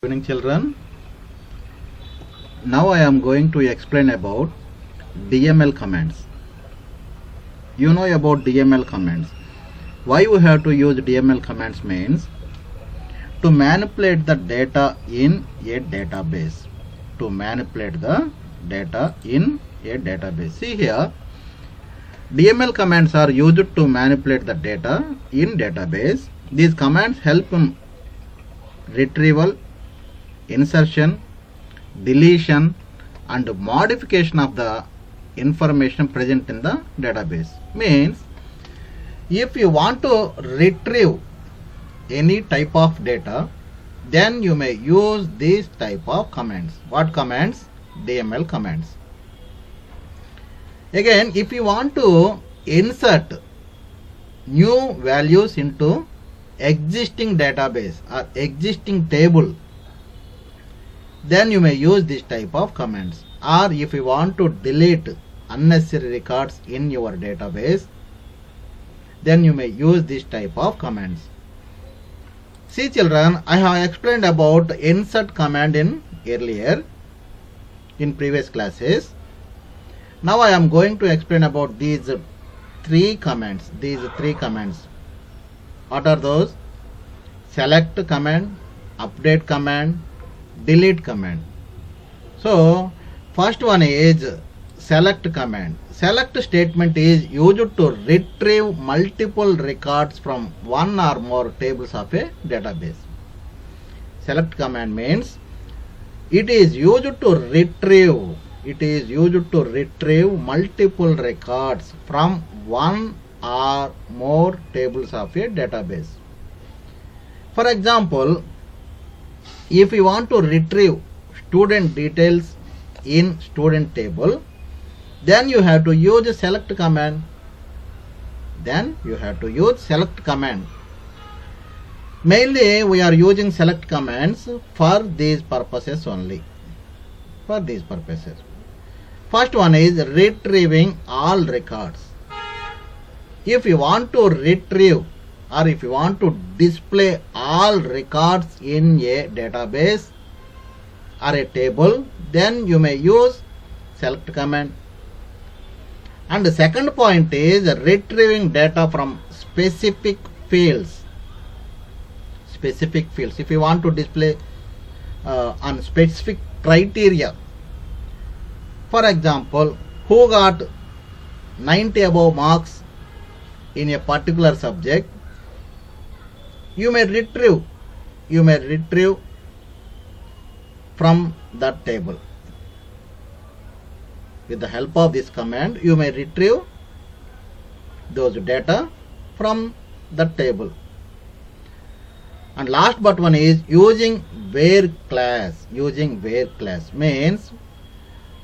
Good evening, children. Now I am going to explain about DML commands. You know about DML commands. Why we have to use DML commands means to manipulate the data in a database. To manipulate the data in a database. See here, DML commands are used to manipulate the data in database. These commands help in retrieval, insertion, deletion and modification of the information present in the database. Means if you want to retrieve any type of data, then you may use these type of commands. What commands? DML commands. Again, if you want to insert new values into existing database or existing table, then you may use this type of commands. Or if you want to delete unnecessary records in your database, then you may use this type of commands. See children, I have explained about insert command in previous classes. Now I am going to explain about these three commands. What are those? Select command, update command, delete command. So first one is select command. Select statement is used to retrieve multiple records from one or more tables of a database. Select command means it is used to retrieve multiple records from one or more tables of a database. For example, if you want to retrieve student details in student table, then you have to use select command. Mainly we are using select commands for these purposes only. First one is retrieving all records. If you want to retrieve or if you want to display all records in a database or a table, then you may use select command. And the second point is retrieving data from specific fields. If you want to display on specific criteria, for example, who got 90 above marks in a particular subject, you may retrieve from that table. With the help of this command, you may retrieve those data from the table. And last but one is using where class. Means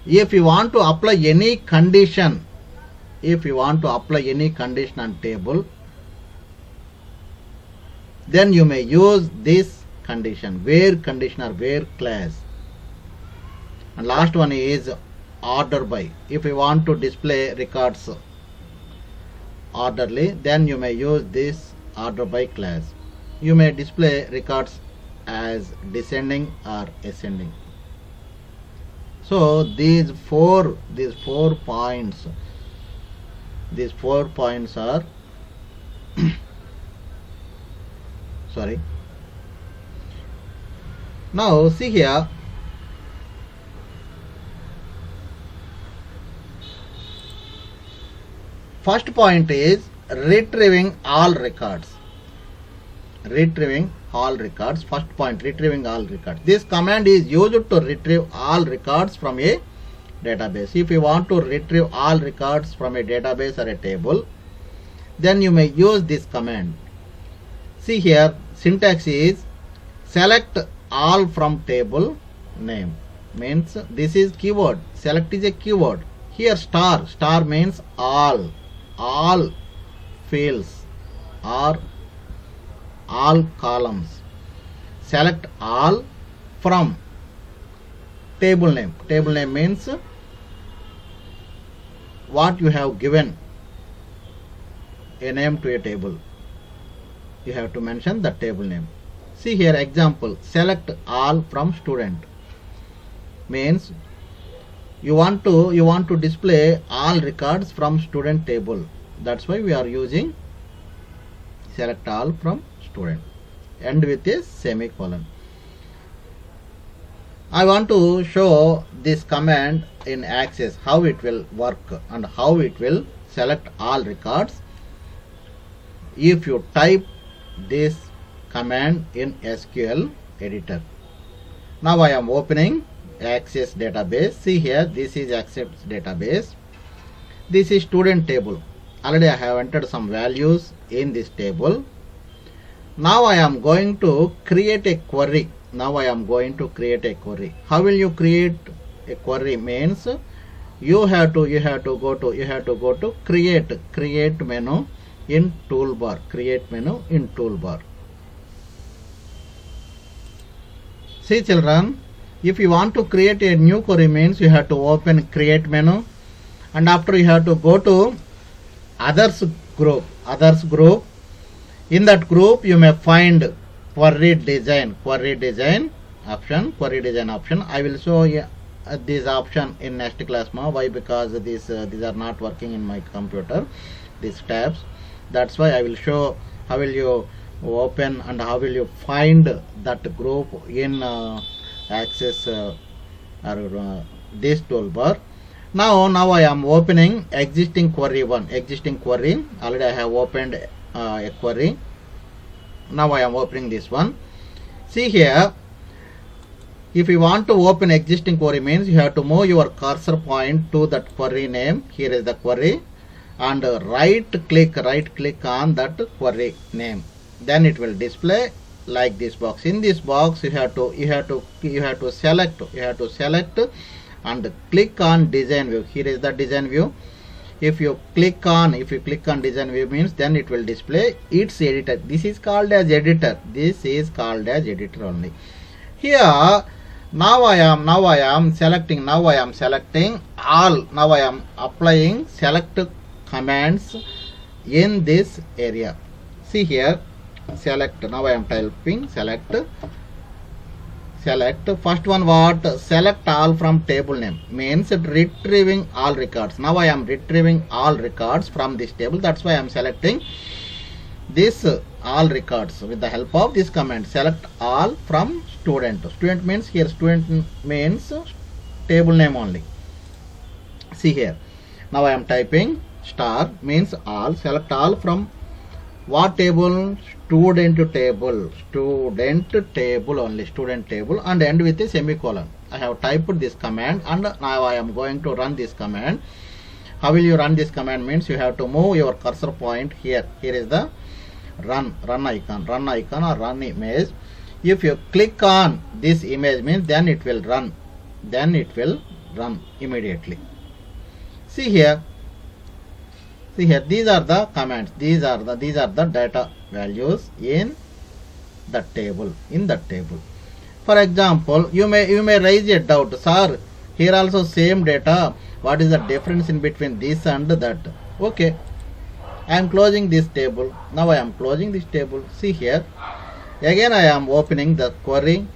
if you want to apply any condition on table, then you may use this condition, where condition or where class. And last one is order by. If you want to display records orderly, then you may use this order by class. You may display records as descending or ascending. So these four points are sorry. Now see here, first point is retrieving all records. First point, retrieving all records. This command is used to retrieve all records from a database. If you want to retrieve all records from a database or a table, then you may use this command. See here, syntax is select all from table name. Means this is keyword. Select is a keyword. Here star means all fields or all columns. Select all from table name. Table name means what you have given a name to a table. You have to mention the table name. See here example, select all from student means you want to display all records from student table. That's why we are using select all from student, end with a semicolon. I want to show this command in Access, how it will work and how it will select all records if you type this command in SQL editor. Now I am opening Access database. See here, this is Access database. This is student table. Already I have entered some values in this table. Now I am going to create a query. How will you create a query? Means you have to go to create menu in toolbar. See children, if you want to create a new query means you have to open create menu, and after you have to go to others group. In that group you may find query design option. I will show you this option in next class now. Why? Because these are not working in my computer, these tabs. That's why I will show how will you open and how will you find that group in Access this toolbar. Now I am opening existing query. Already I have opened a query. Now I am opening this one. See here, if you want to open existing query means you have to move your cursor point to that query name. Here is the query, and right click on that query name. Then it will display like this box. In this box you have to select and click on design view. Here is the design view. If you click on design view means then it will display its editor. This is called as editor. Only. Here now I am selecting all. Now I am applying select commands in this area. See here, select. Now I am typing select. First one, what? Select all from table name means retrieving all records. Now I am retrieving all records from this table. That's why I am selecting this all records with the help of this command, select all from student. Student means here student means table name only. See here, now I am typing star means all. Select all from what table? Student table only, student table, and end with a semicolon. I have typed this command and now I am going to run this command. How will you run this command means you have to move your cursor point here. Here is the run icon or run image. If you click on this image means then it will run immediately. See here, these are the commands, these are the data values in the table. For example, you may raise a doubt, sir, here also same data, what is the difference in between this and that? Okay, I am closing this table. Now I am closing this table. See here, again I am opening the query.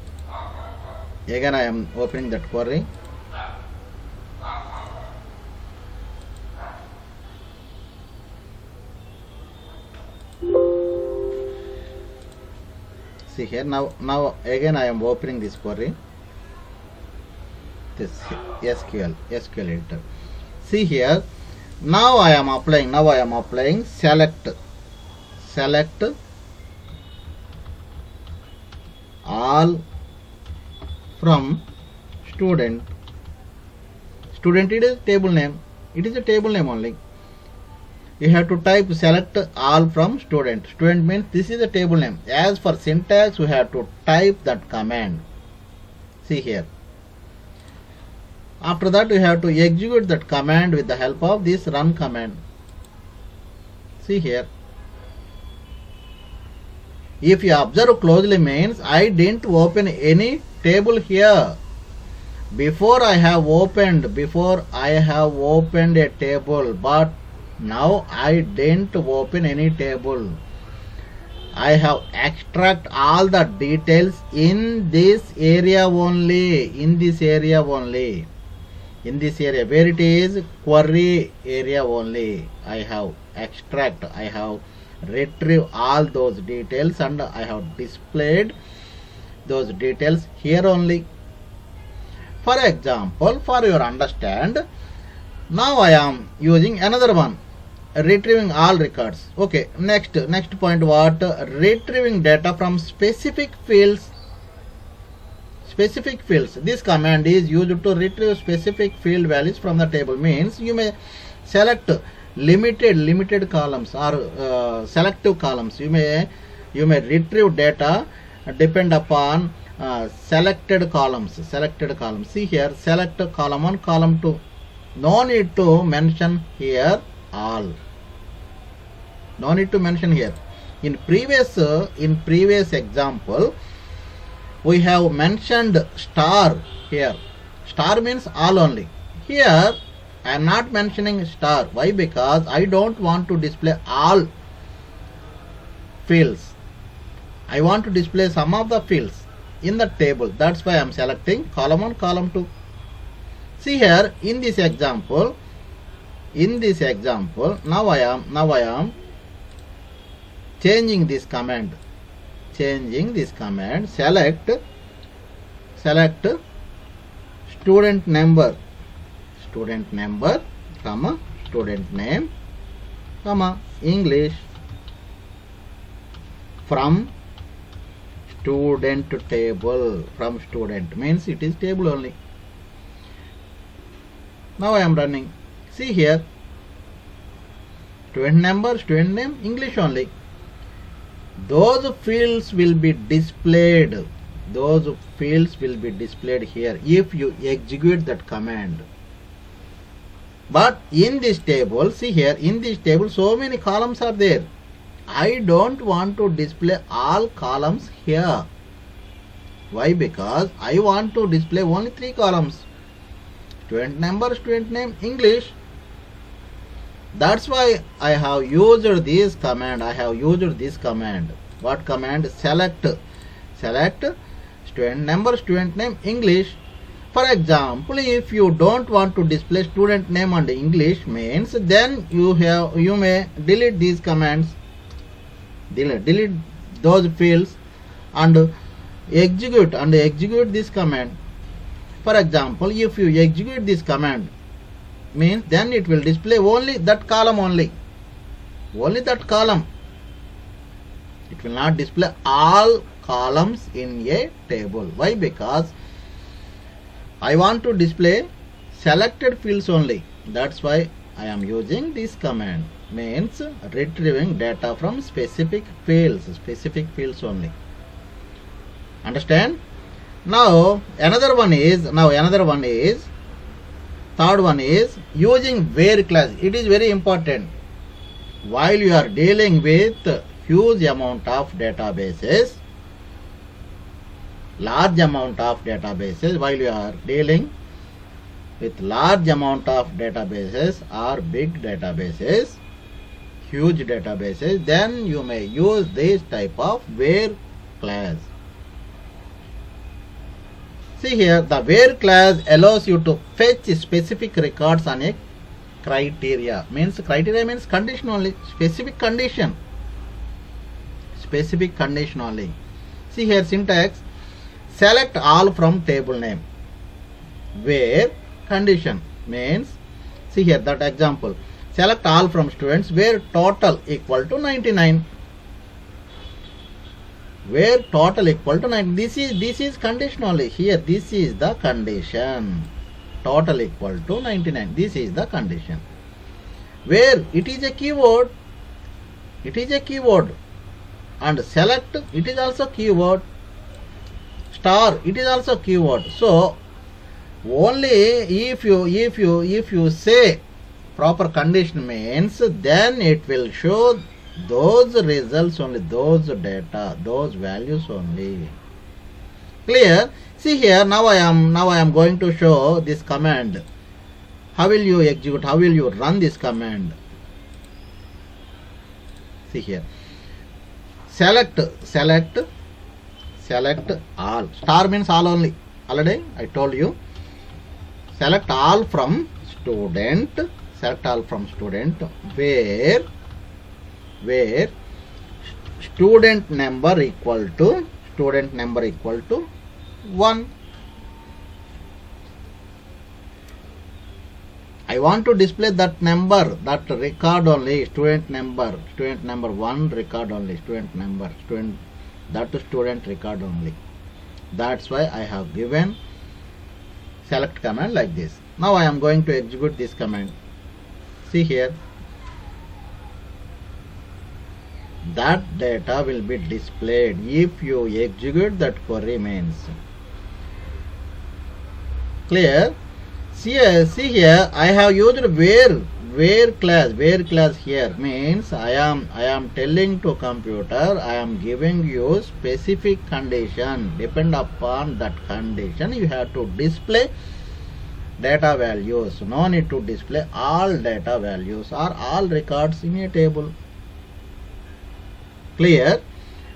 See here, now again I am opening this query, this SQL editor. See here, now I am applying select all from student. It is table name. It is a table name only. You have to type select all from student. Student means this is a table name. As for syntax, you have to type that command. See here. After that, you have to execute that command with the help of this run command. See here. If you observe closely means I didn't open any table here. Before I have opened a table, but now I didn't open any table. I have extract all the details in this area only. In this area only. In this area where it is query area only. I have extract. I have retrieve all those details and I have displayed those details here only. For example, for your understand, now I am using another one, retrieving all records. Okay, next point, what? Retrieving data from specific fields. Specific fields. This command is used to retrieve specific field values from the table. Means you may select limited columns or selective columns. You may retrieve data depend upon selected columns. See here, select column 1, column 2. No need to mention here all. No need to mention here. In previous example, we have mentioned star here. Star means all only. Here I am not mentioning star. Why? Because I don't want to display all fields. I want to display some of the fields in the table. That's why I am selecting column 1, column 2. See here, in this example, now I am changing this command. Select student number, comma, student name, comma, English from student table. From student means it is table only. Now I am running. See here, student number, student name, English only. Those fields will be displayed. Those fields will be displayed here if you execute that command. But in this table, see here, in this table so many columns are there. I don't want to display all columns here. Why? Because I want to display only 3 columns. Student number, student name, English. That's why I have used this command. What command? Select student number, student name, English. For example, if you don't want to display student name and English means, then you may delete these commands. Delete those fields and execute this command. For example, if you execute this command means, then it will display only that column only that column. It will not display all columns in a table. Why? Because I want to display selected fields only. That's why I am using this command. Means retrieving data from specific fields only. Understand? Now another one is third one is using where clause. It is very important while you are dealing with huge amount of databases, large amount of databases. While you are dealing with large amount of databases or big databases, huge databases, then you may use this type of where clause. See here, the where clause allows you to fetch specific records on a criteria. Criteria means condition only, specific condition only. See here, syntax, select all from table name. Where condition means, see here that example, select all from students where total equal to 99. Where total equal to 9. This is condition only. Here this is the condition. Total equal to 99. This is the condition. Where it is a keyword. And select, it is also keyword. Star, it is also keyword. So only if you say proper condition means, then it will show those results only, those data, those values only. Clear? See here, now I am going to show this command. How will you execute? How will you run this command? See here, select all. Star means all only. Already I told you. Select all from student. Select all from student where student number equal to 1. I want to display that number, that record only, student number 1 record only, student record only. That's why I have given select command like this. Now I am going to execute this command. See here, that data will be displayed if you execute that query means. Clear? See here, I have used where class here means I am telling to computer, I am giving you specific condition. Depend upon that condition, you have to display data values. No need to display all data values or all records in a table. Clear?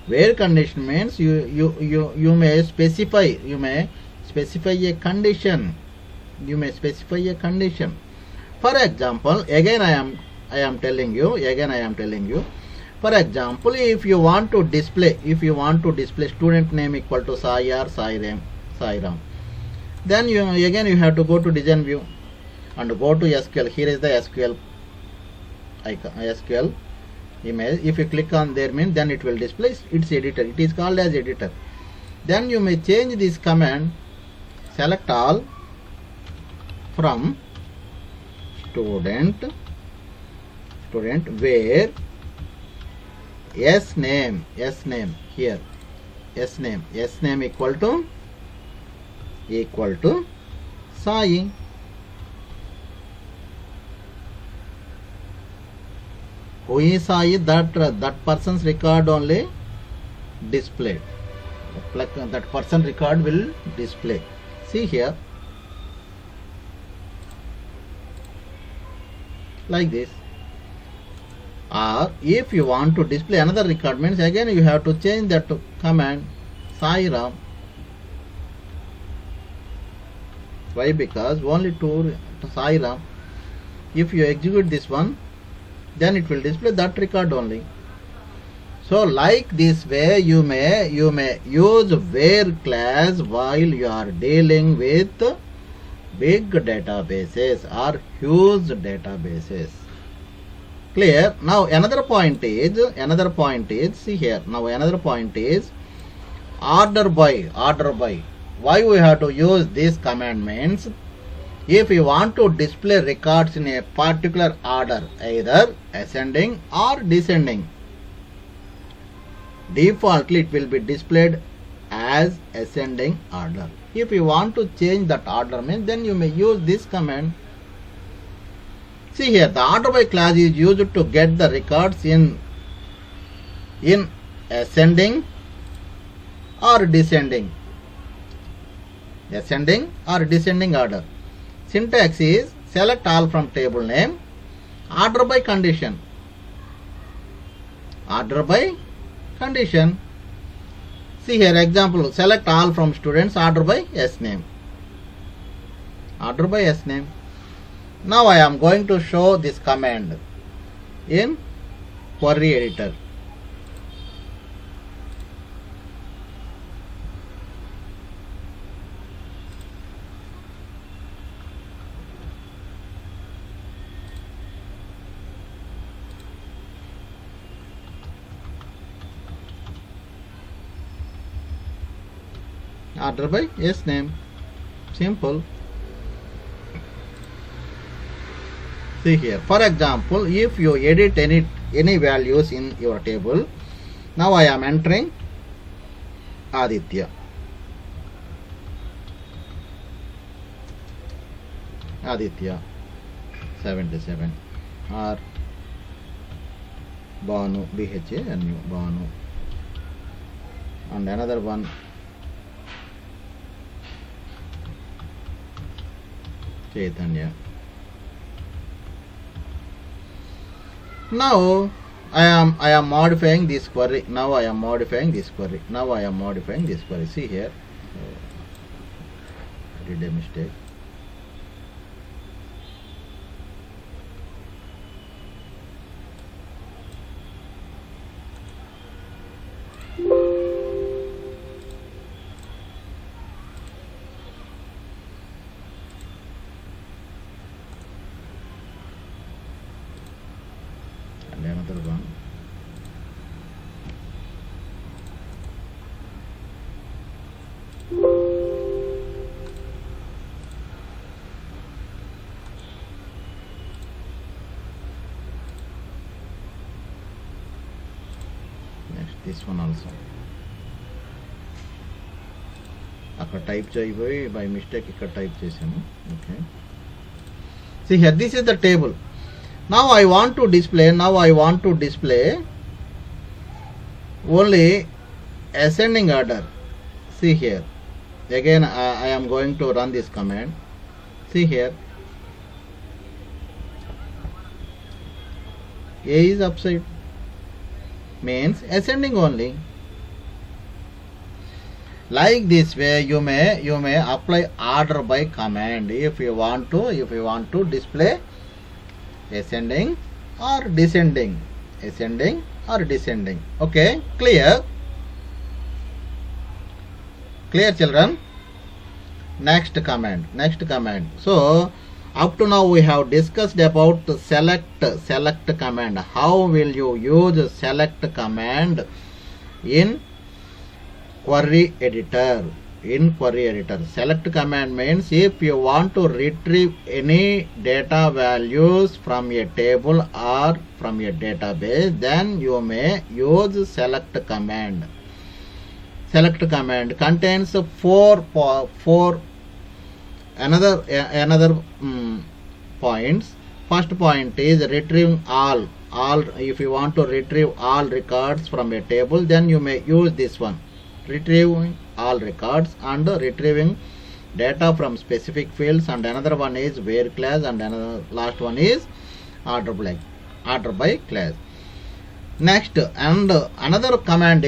Where condition means you may specify a condition. You may specify a condition. For example, again I am telling you. For example, if you want to display student name equal to Sai or Sai Ram, then you have to go to design view and go to SQL. Here is the SQL icon, SQL image. If you click on there means then it will display its editor. It is called as editor. Then you may change this command, select all from student where s name here, s name equal to Sai. Who is Sai? That person's record only displayed. That person record will display. See here, like this. Or if you want to display another record means again you have to change that command, Sai Ram. Why? Because only to Sai Ram. If you execute this one, then it will display that record only. So like this way you may use where class while you are dealing with big databases or huge databases. Clear? Now another point is see here, now another point is order by. Why we have to use this command means, if you want to display records in a particular order, either ascending or descending, defaultly it will be displayed as ascending order. If you want to change that order means then you may use this command. See here, the order by class is used to get the records in ascending or descending order. Syntax is select all from table name, order by condition. See here, example, select all from students, order by S name. Now I am going to show this command in query editor. Order by S name. Simple. See here, for example, if you edit any values in your table, now I am entering Aditya 77 or Banu BHANU Banu, and another one Chaitanya. Now I am modifying this query. Now I am modifying this query. Now I am modifying this query. See here, I did a mistake. And another one. Next, this one also. అక్కడ type చేయబోయి by mistake ఇక్కడ type చేశాను. Okay, see here, this is the table. Now I want to display only ascending order. See here, again I am going to run this command. See here, A is upside, means ascending only. Like this way you may apply order by command if you want to display ascending or descending. Okay, clear children. Next command. So up to now we have discussed about select command. How will you use select command in query editor? Select command means if you want to retrieve any data values from a table or from a database, then you may use select command. Select command contains four another points. First point is retrieving all. If you want to retrieve all records from a table, then you may use this one, retrieving all records, and retrieving data from specific fields, and another one is where class, and another last one is order by class. Next, and another command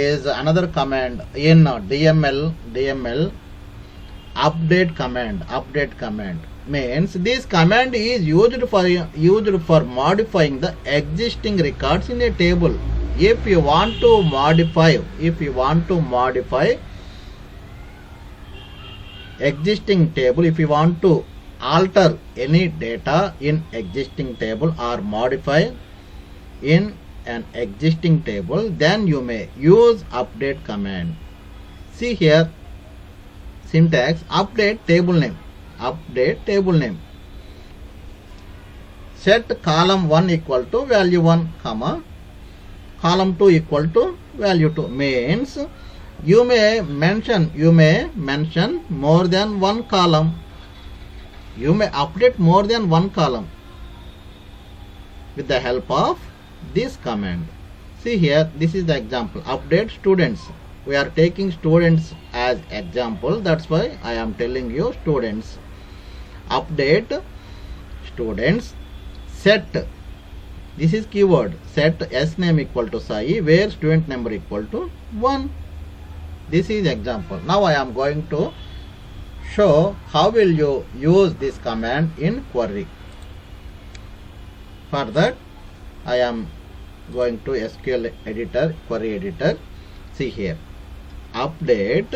in DML, update command means this command is used for modifying the existing records in a table. If you want to modify existing table, if you want to alter any data in existing table or modify in an existing table, then you may use update command. See here, syntax: update table name. Set column 1 equal to value 1, comma column 2 equal to value 2, means you may mention more than one column. You may update more than one column with the help of this command. See here, this is the example. Update students. We are taking students as example, that's why I am telling you students. Update students. Set, this is keyword, set s name equal to Sai, where student number equal to 1. This is example. Now I am going to show how will you use this command in query. For that I am going to SQL editor, query editor. See here, update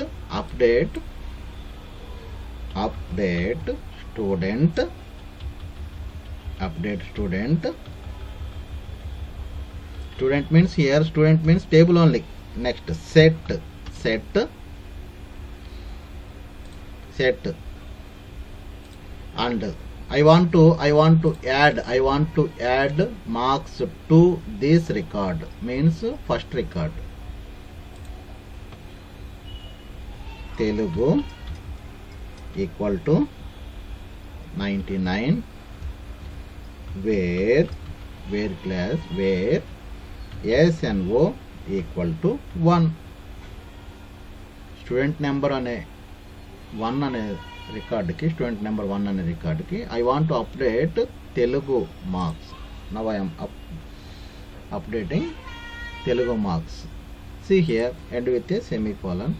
student means here, student means table only. Next, set, and I want to add marks to this record, means first record. Telugu equal to 99, where class, where SNO equal to 1. Student number అనే 1 అనే రికార్డుకి, student number 1 అనే రికార్డుకి I want to update Telugu marks. Now I am updating Telugu marks. See here, end with a semicolon.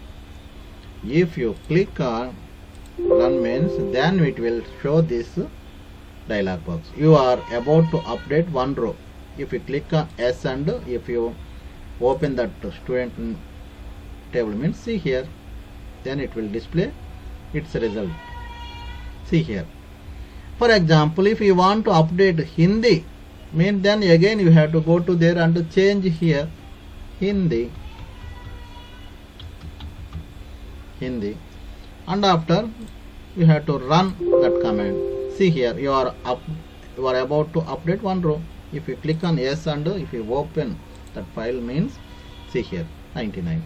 If you click on run means, then it will show this dialog box. You are about to update one row. If you click on S and if you open that student table means, see here, then it will display its result. See here. For example, if you want to update Hindi means, then again you have to go to there and change here Hindi, and after you have to run that command. See here, you are about to update one row. If you click on yes and if you open that file means, see here 99.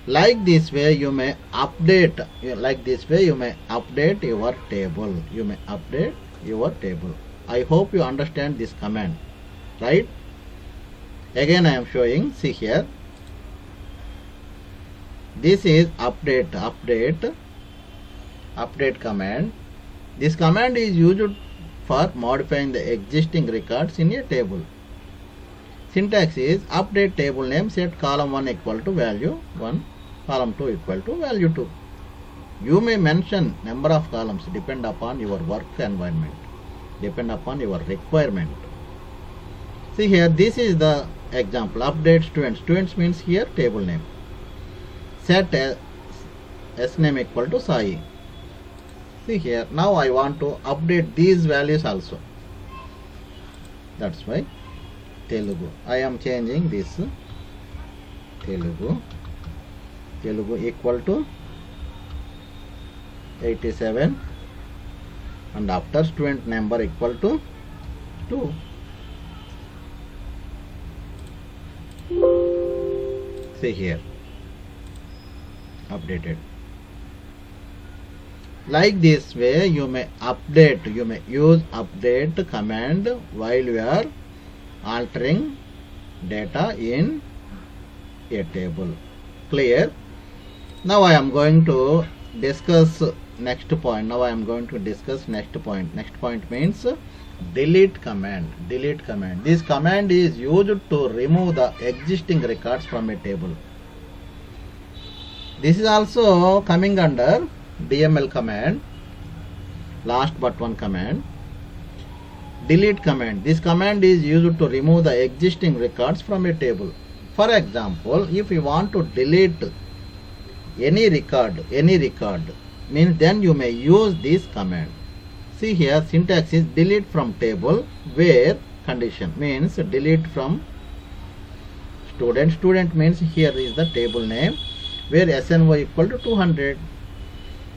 Like this way you may update your table. I hope you understand this command, right? Again I am showing. See here, this is update command. This command is used for modifying the existing records in a table. Syntax is update table name, set column 1 equal to value 1, column 2 equal to value 2. You may mention number of columns depend upon your work environment, depend upon your requirement. See here, this is the example. Update students. Students means here table name. Set S name equal to Sai. See here, now I want to update these values also. That's why Telugu. I am changing this Telugu equal to 87, and after student number equal to 2. See here, updated. Like this way you may use update command while you are altering data in a table. Clear? Now I am going to discuss next point. Next point means delete command. This command is used to remove the existing records from a table. This is also coming under DML command, last but one command. Delete command. This command is used to remove the existing records from a table. For example, if you want to delete any record means, then you may use this command. See here, syntax is delete from table where condition means delete from student. Student means here is the table name where SNO equal to 200.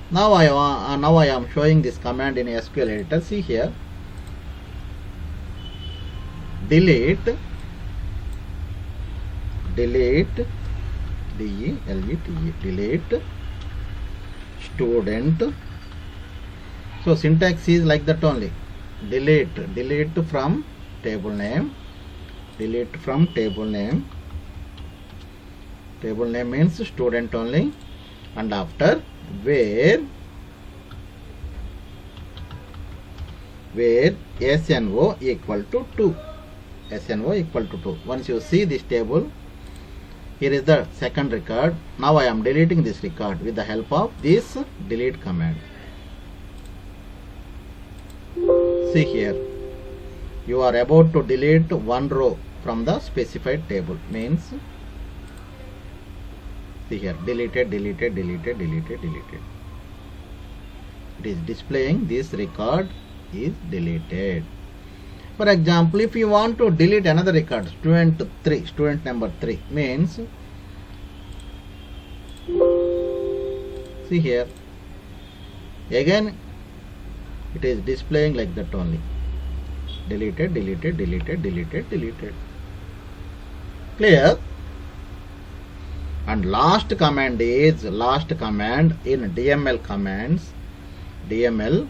Now I am showing this command in SQL editor. See here, delete delete student. So syntax is like that only. Delete from table name. Table name means student only, and after where SNO equal to 2. Once you see this table, here is the second record. Now I am deleting this record with the help of this delete command. See here, you are about to delete one row from the specified table means, see here, deleted. It is displaying this record is deleted. For example, if you want to delete another record, student number 3 means, see here, again it is displaying like that only. Deleted. Clear? And last command in DML commands. DML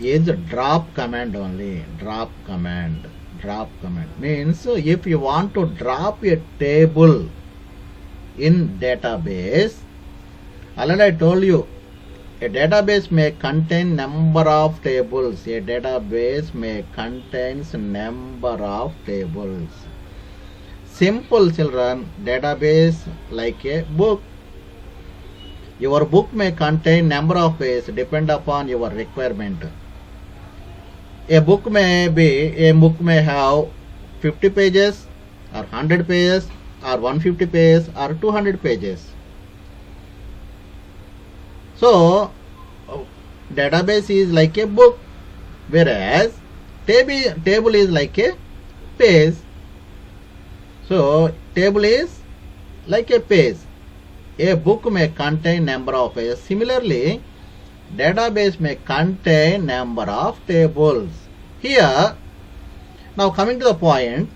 is drop command only. Drop command means if you want to drop a table in database, already I told you A database may contain number of tables. A database may contains number of tables. Simple children, database like a book. Your book may contain number of pages depend upon your requirement. A book may have 50 pages or 100 pages or 150 pages or 200 pages. So database is like a book, whereas table is like a page. So table is like a page. A book may contain number of pages. Similarly, database may contain number of tables. Here, now coming to the point,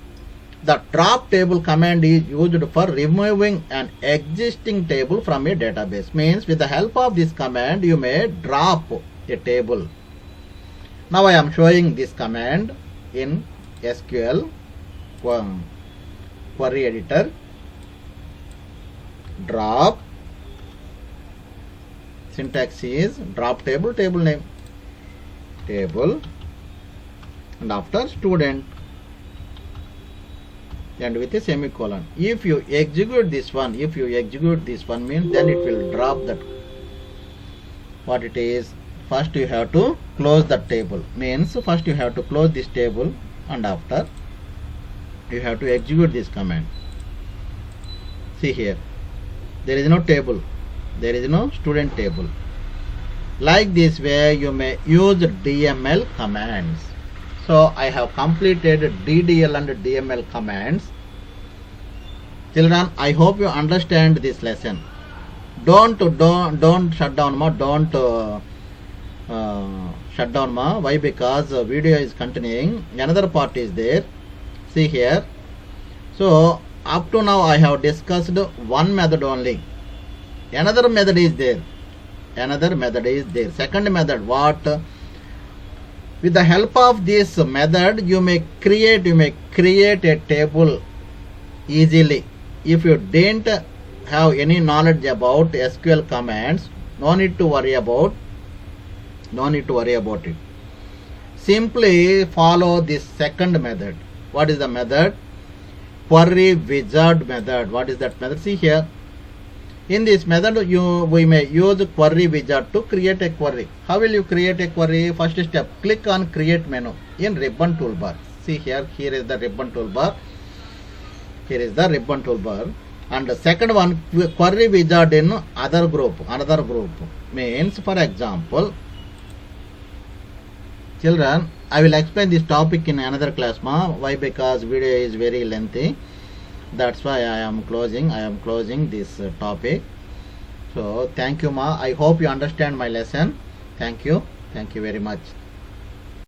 the drop table command is used for removing an existing table from a database. Means with the help of this command, you may drop a table. Now I am showing this command in SQL query editor. Drop, syntax is drop table, table name, table, and after student, and with a semicolon. If you execute this one means then it will drop that. What it is, first you have to close the table. Means first you have to close this table, and after you have to execute this command. See here, there is no table, there is no student table. Like this way you may use DML commands. So I have completed DDL and DML commands. Children, I hope you understand this lesson. Don't shut down ma. Don't shut down ma. Why? Because video is continuing. Another part is there. See here. So up to now I have discussed one method only. Another method is there. Second method, what? With the help of this method, you may create a table easily. If you didn't have any knowledge about SQL commands, no need to worry about it. Simply follow this second method. What is the method? Query wizard method. What is that method? See here. In this method, we may use query wizard to create a query. How will you create a query? First step, click on create menu in ribbon toolbar. See here is the ribbon toolbar. And the second one, query wizard in another group. Means, for example, children, I will explain this topic in another class ma. Why? Because video is very lengthy. That's why I am closing this topic. So thank you ma. I hope you understand my lesson. Thank you very much.